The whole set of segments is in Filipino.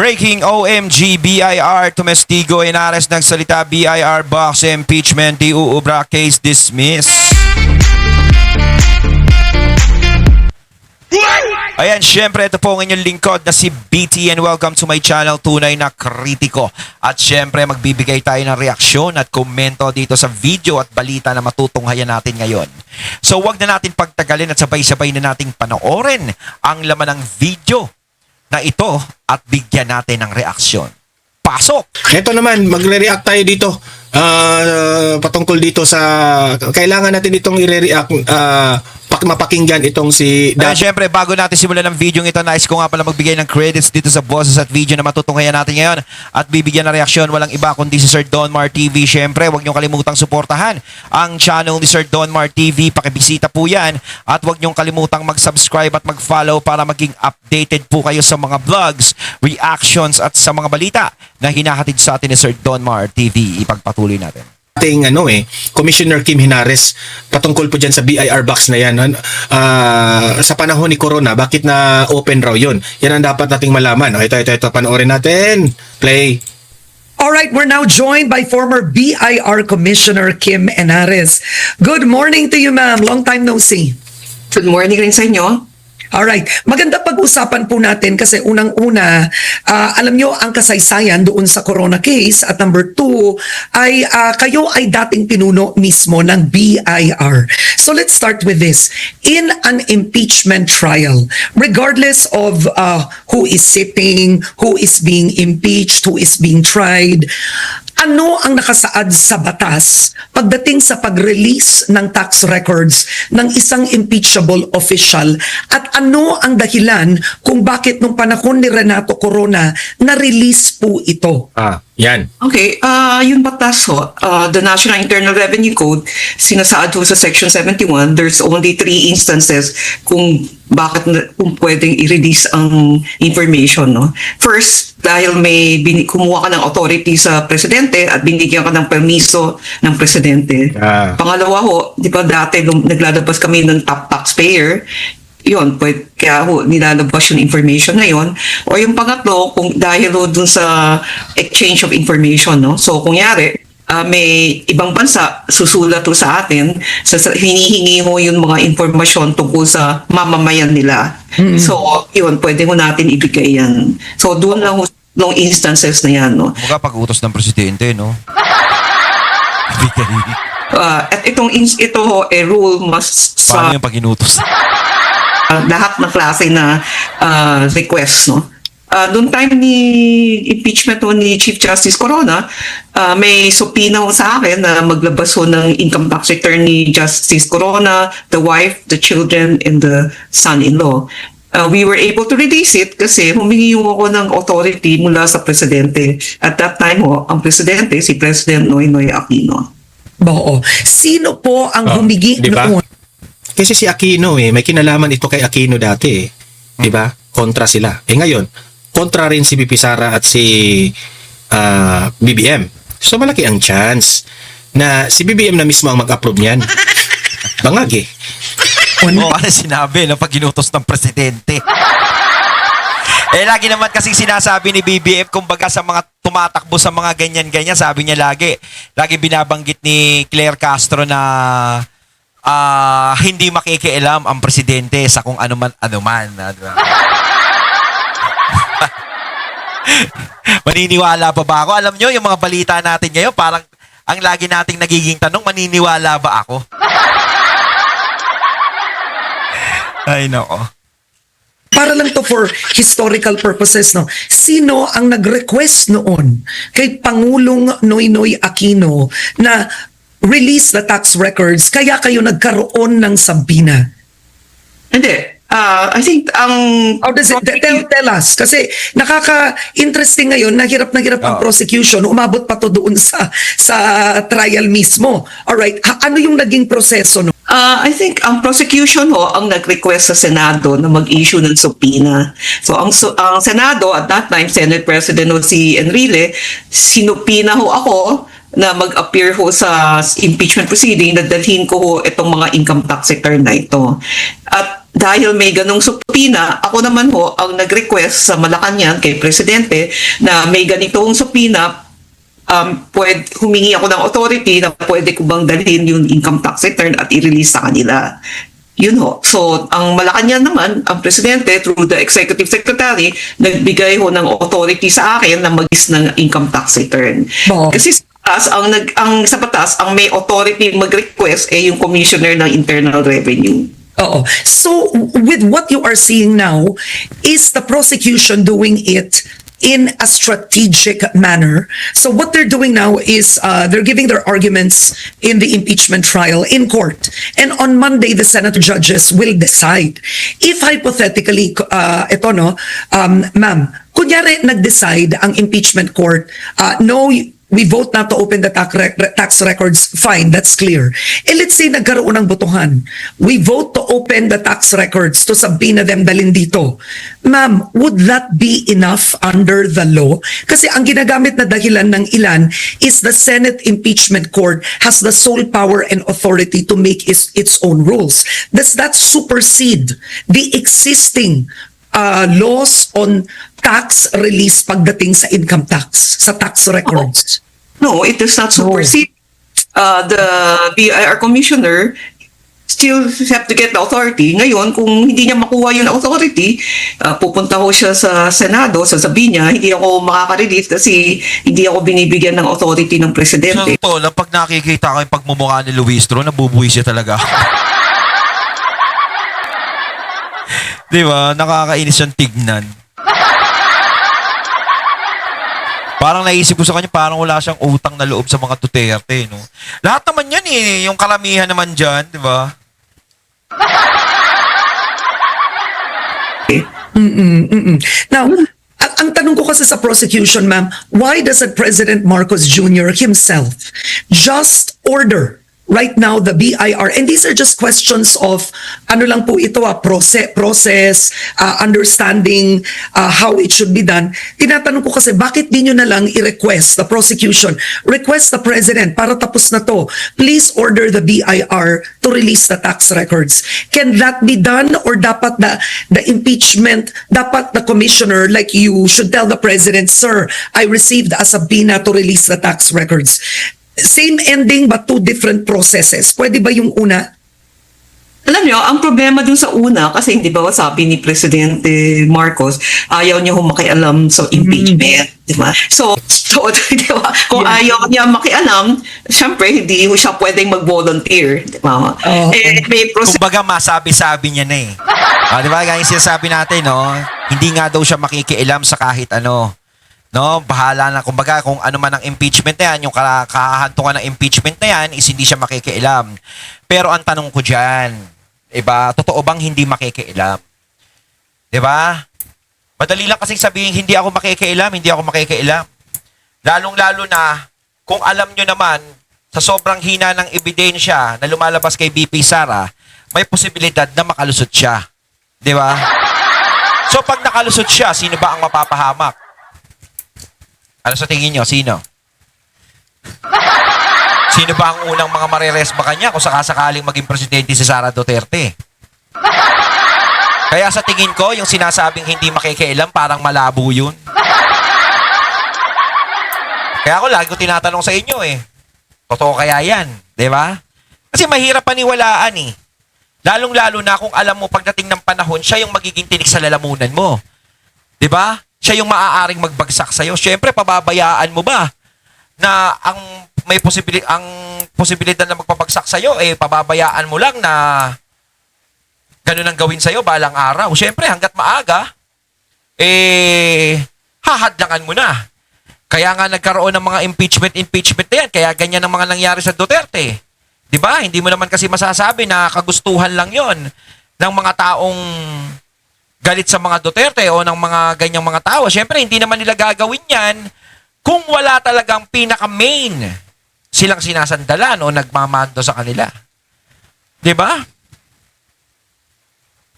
Breaking OMG BIR Tumestigo Henares nagsalita BIR box impeachment di uubra case dismiss. Ayan, syempre ito po ang inyong lingkod na si BT and welcome to my channel, Tunay na Kritiko. At syempre magbibigay tayo ng reaksyon at komento dito sa video at balita na matutunghayan natin ngayon. So wag na natin pagtagalin at sabay-sabay na nating panoorin ang laman ng video na ito at bigyan natin ng reaksyon. Pasok! Ito naman, magre-react tayo dito patungkol dito sa kailangan natin itong i-react mapakinggan itong si Dad. Siyempre, bago natin simulan ng video ito, nais ko nga pala magbigay ng credits dito sa boses at video na matutunghayan natin ngayon at bibigyan ng reaksyon. Walang iba kundi si Sir Donmar TV. Siyempre, huwag niyong kalimutang suportahan ang channel ni Sir Donmar TV. Pakibisita po yan at huwag niyong kalimutang mag-subscribe at mag-follow para maging updated po kayo sa mga vlogs, reactions at sa mga balita na hinahatid sa atin ni Sir Donmar TV. Ipagpatuloy natin. Ating Commissioner Kim Henares patungkol po dyan sa BIR box na yan. Sa panahon ni Corona, bakit na open raw yun? Yan ang dapat nating malaman. Ito, panoorin natin. Play. Alright, we're now joined by former BIR Commissioner Kim Henares. Good morning to you, ma'am. Long time no see. Good morning rin sa inyo. Alright, maganda pag-usapan po natin kasi unang-una, alam nyo ang kasaysayan doon sa Corona case at number 2 ay kayo ay dating pinuno mismo ng BIR. So let's start with this. In an impeachment trial, regardless of who is sitting, who is being impeached, who is being tried, ano ang nakasaad sa batas pagdating sa pag-release ng tax records ng isang impeachable official at ano ang dahilan kung bakit nung panahon ni Renato Corona na-release po ito? Yan. Okay, yung batas ho, the National Internal Revenue Code, sinasaad ho sa Section 71, there's only 3 instances kung kung pwedeng i-release ang information. No? First, dahil may kumuha ka ng authority sa presidente at binigyan ka ng permiso ng presidente. Pangalawa ho, di ba dati naglalabas kami ng top taxpayer, yun, kaya ho, nilalabas yung information na yun. O yung pangatlo, kung dahil ho dun sa exchange of information, no? So, kung yari, may ibang bansa susulat ho sa atin, hinihingi ho yung mga informasyon tungkol sa mamamayan nila. Mm-hmm. So, yun, pwede ho natin ibigay yan. So, doon lang ho, long instances na yan, no? Mga pag-utos ng presidente, no? At ito ho, a rule must sa... Paano yung pag-inutos? Lahat ng klase na request, no? Noong time ni impeachment ni Chief Justice Corona, may subpoena sa akin na maglabas ng income tax return ni Justice Corona, the wife, the children, and the son-in-law. We were able to release it kasi humingi ako ng authority mula sa presidente. At that time ang presidente, si President Noynoy Aquino. Oo. Sino po ang humigi diba? noon? Kasi si Aquino may kinalaman ito kay Aquino dati di ba? Kontra sila. Ngayon, kontra rin si BP Sara at si BBM. So malaki ang chance na si BBM na mismo ang mag-approve niyan. Bangag Oo, ano sinabi na pag inutos ng presidente? Lagi naman kasing sinasabi ni BBM, kumbaga sa mga tumatakbo sa mga ganyan-ganyan, sabi niya lagi binabanggit ni Claire Castro na hindi makikialam ang presidente sa kung anuman. Diba? Maniniwala pa ba ako? Alam nyo, yung mga balita natin ngayon, parang ang lagi nating nagiging tanong, maniniwala ba ako? Ay, nako. Para lang to for historical purposes, no? Sino ang nag-request noon kay Pangulong Noynoy Aquino na release the tax records kaya kayo nagkaroon ng sabina? Hindi. I think How does it tell us? Kasi nakaka-interesting ngayon, nahirap ang prosecution, umabot pa to doon sa trial mismo. Alright, ano yung naging proseso no? I think ang prosecution ang nag-request sa Senado na mag-issue ng subpoena. So ang Senado at that time, Senate President si Enrile, sinupina ako na mag-appear sa impeachment proceeding na dalhin ko itong mga income tax return na ito. At dahil may ganong subpoena, ako naman ho ang nag-request sa Malacanang kay Presidente na may ganitong subpoena, humingi ako ng authority na pwede ko bang dalhin yung income tax return at i-release sa kanila. Yun ho. So, ang Malacanang naman, ang Presidente, through the Executive Secretary, nagbigay ho ng authority sa akin na mag-is ng income tax return. Oo. Kasi sa batas, ang may authority mag-request ay yung Commissioner ng Internal Revenue. Oo. So, with what you are seeing now, is the prosecution doing it in a strategic manner? So what they're doing now is they're giving their arguments in the impeachment trial in court. And on Monday, the Senate judges will decide. If hypothetically, ma'am, kunyari nag-decide ang impeachment court, no, we vote not to open the tax records, fine, that's clear. Let's say nagkaroon ng botohan. We vote to open the tax records to subpoena them dalhin dito. Ma'am, would that be enough under the law? Kasi ang ginagamit na dahilan ng ilan is the Senate impeachment court has the sole power and authority to make its own rules. Does that supersede the existing laws on tax release pagdating sa income tax, sa tax records? No, it does not supersede. The BIR Commissioner still have to get the authority. Ngayon, kung hindi niya makuha yung authority, pupunta ho siya sa Senado, sasabihin niya, hindi ako makaka-release kasi hindi ako binibigyan ng authority ng Presidente. So, tol, pag nakikita ko yung pagmumukha ni Luistro, nabubuhay siya talaga. Di ba? Nakakainis siyang tignan. Parang naisip ko sa kanya, parang wala siyang utang na loob sa mga Duterte, no? Lahat naman yan eh. Yung karamihan naman dyan, di ba? Now, ang tanong ko kasi sa prosecution, ma'am, why doesn't President Marcos Jr. himself just order right now the BIR? And these are just questions of ano lang po ito, process, understanding how it should be done. Tinatanong ko kasi bakit di nyo na lang i-request the prosecution, request the President para tapos na to, please order the BIR to release the tax records. Can that be done, or dapat the impeachment, dapat the commissioner like you should tell the President, sir, I received a subpoena to release the tax records? Same ending but two different processes. Pwede ba yung una? Alam niyo, ang problema dun sa una, kasi hindi ba sabi ni Presidente Marcos, ayaw niya makialam sa impeachment, di ba? So, di ba? Kung ayaw niya makialam, syempre, hindi siya pwedeng mag-volunteer, di ba? May process. Kumbaga, masabi-sabi niya na eh. Di ba? Gaya yung sinasabi natin, no? Hindi nga daw siya makikialam sa kahit ano. No, bahala na, kumbaga kung ano man ang impeachment na yan, yung kahantungan ng impeachment na yan is hindi siya makikialam. Pero ang tanong ko diyan, 'di ba? Totoo bang hindi makikialam? 'Di ba? Madali lang kasing sabihin hindi ako makikialam, hindi ako makikialam. Lalong-lalo na kung alam nyo naman sa sobrang hina ng ebidensya na lumalabas kay BP Sara, may posibilidad na makalusot siya. 'Di ba? So pag nakalusot siya, sino ba ang mapapahamak? Ano sa tingin nyo? Sino? Sino ba ang unang mga mariresma kanya kung sakasakaling maging presidente si Sara Duterte? Kaya sa tingin ko, yung sinasabing hindi makikialam, parang malabo yun. Kaya ako lagi ko tinatanong sa inyo eh. Totoo kaya yan? Di ba? Kasi mahirap paniwalaan eh. Lalong-lalo na kung alam mo pagdating ng panahon, siya yung magiging tinik sa lalamunan mo. Di ba? Siya yung maaaring magbagsak sa'yo. Siyempre, pababayaan mo ba na ang posibilidad na magpabagsak sa'yo, pababayaan mo lang na ganun ang gawin sa'yo balang araw. Siyempre, hanggat maaga, hahadlangan mo na. Kaya nga nagkaroon ng mga impeachment na yan. Kaya ganyan ang mga nangyari sa Duterte. Di ba? Hindi mo naman kasi masasabi na kagustuhan lang yon ng mga taong galit sa mga Duterte o ng mga ganyang mga tao. Siyempre, hindi naman nila gagawin yan kung wala talagang pinaka-main silang sinasandalan o nagmamando sa kanila. Diba?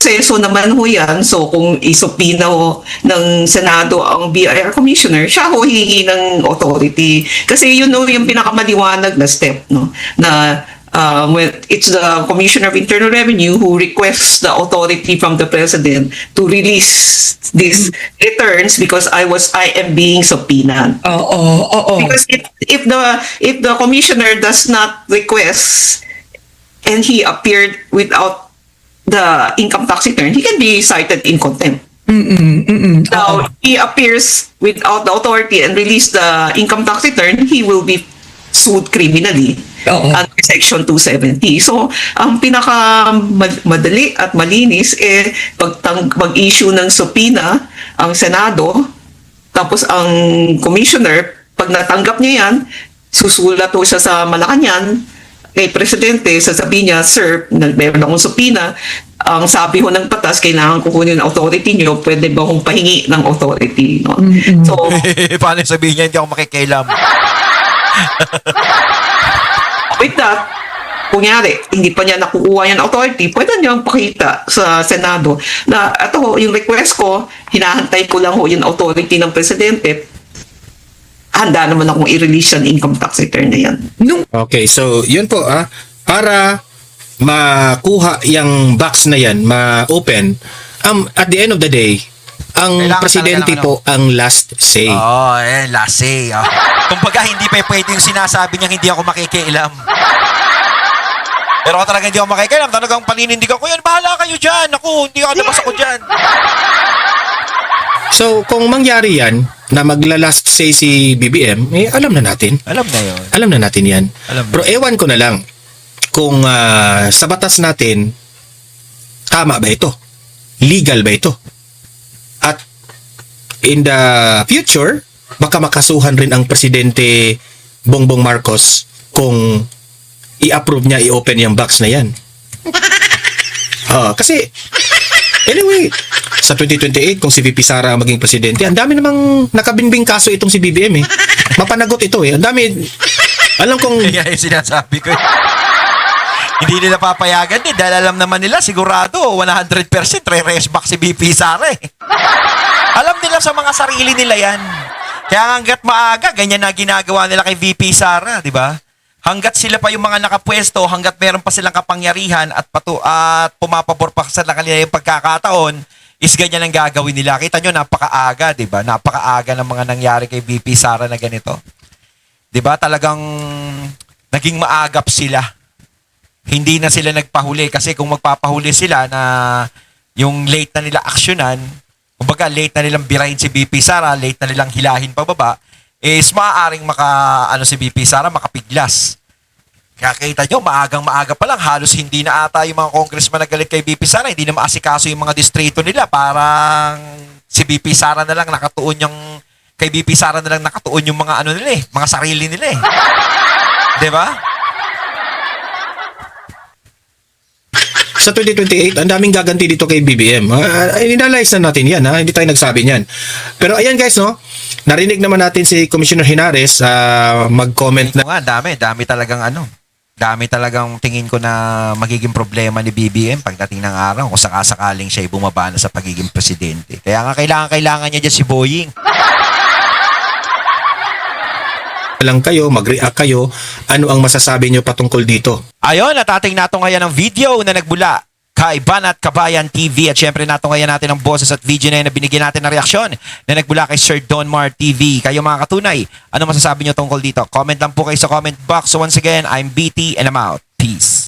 So naman ho yan. So kung isupina ho ng Senado ang BIR Commissioner, siya ho hihingi ng authority. Kasi yun ho yung pinakamaliwanag na step, no? Na when it's the Commissioner of Internal Revenue who requests the authority from the President to release these returns because I am being subpoenaed. Oo. Because if the commissioner does not request and he appeared without the income tax return, he can be cited in contempt. Now, he appears without the authority and release the income tax return, he will be sued criminally Oo. under Section 270. So, ang pinaka madali at malinis pag-issue ng subpoena ang Senado, tapos ang commissioner, pag natanggap niya yan, susulat po siya sa Malacanang kay Presidente, sasabihin niya, Sir, meron akong subpoena, ang sabi ho ng batas, kailangan ko kunin ang authority niyo, pwede ba akong pahingi ng authority? No? So, Paano sabihin niya hindi ako makikialam? with that, kunyari, hindi pa niya nakukuha yan authority, pwede niyang pakita sa Senado na ito ho, yung request ko, hinahantay ko lang ho yung authority ng Presidente, handa naman akong i-release yung income tax return na yan. Okay, so yun po para makuha yung box na yan, ma-open, at the end of the day, ang Kailangan presidente talaga ng po ang last say. Oo, last say. Oh. Kumbaga, hindi pa pwede yung sinasabi niya hindi ako makikialam. Pero ako talaga hindi ako makikialam. Talagang paninindigan ko yan. Bahala kayo dyan. Ako, hindi ako nabas ako dyan. So, kung mangyari yan, na magla-last say si BBM, alam na natin. Alam na yun. Alam na natin yan. Alam na. Pero ewan ko na lang kung sa batas natin, tama ba ito? Legal ba ito? At in the future, baka makasuhan rin ang Presidente Bongbong Marcos kung i-approve niya, i-open yung box na yan. Kasi, anyway, sa 2028, kung si VP Sara ang maging presidente, ang dami namang nakabinbing kaso itong si BBM eh. Mapanagot ito eh. Ang dami, alam kong, Kaya yung sinasabi ko. Hindi nila papayagan din dahil alam naman nila sigurado 100% re-raise back si BP Sara eh. Alam nila sa mga sarili nila yan. Kaya hanggat maaga, ganyan na ginagawa nila kay VP Sara, di ba? Hanggat sila pa yung mga nakapwesto, hanggat meron pa silang kapangyarihan at pumapabor pa sa kanila yung pagkakataon, is ganyan ang gagawin nila. Kita nyo, napakaaga, di ba? Napakaaga ng mga nangyari kay VP Sara na ganito. Di ba? Talagang naging maagap sila. Hindi na sila nagpahuli kasi kung magpapahuli sila na yung late na nila aksyonan, kumbaga late na nilang birahin si BP Sara, late na nilang hilahin pababa, is maaaring si BP Sara makapiglas. Kaya kita nyo, maagang-maaga pa lang, halos hindi na ata yung mga congressman na galit kay BP Sara, hindi na maasikaso yung mga distrito nila, parang si BP Sara na lang nakatuon kay BP Sara na lang nakatuon yung mga nila mga sarili nila eh. 'Di ba? sa 2028, ang daming gaganti dito kay BBM. Inanalyze na natin yan, hindi tayo nagsabi niyan. Pero ayan guys, no, narinig naman natin si Commissioner Henares mag-comment na Dami talagang tingin ko na magiging problema ni BBM pagdating ng araw kung sakasakaling siya ay bumaba na sa pagiging presidente. Kaya nga kailangan niya dyan si Boying. lang kayo, mag-react kayo, ano ang masasabi nyo patungkol dito. Ayon, at ating ngayon ng video na nagbula kay Banat Kabayan TV at syempre ngayon natin ang boses at video na binigyan natin ng reaksyon na nagbula kay Sir Donmar TV. Kayo mga katunay, ano masasabi nyo tungkol dito? Comment lang po kayo sa comment box. So once again, I'm BT and I'm out. Peace.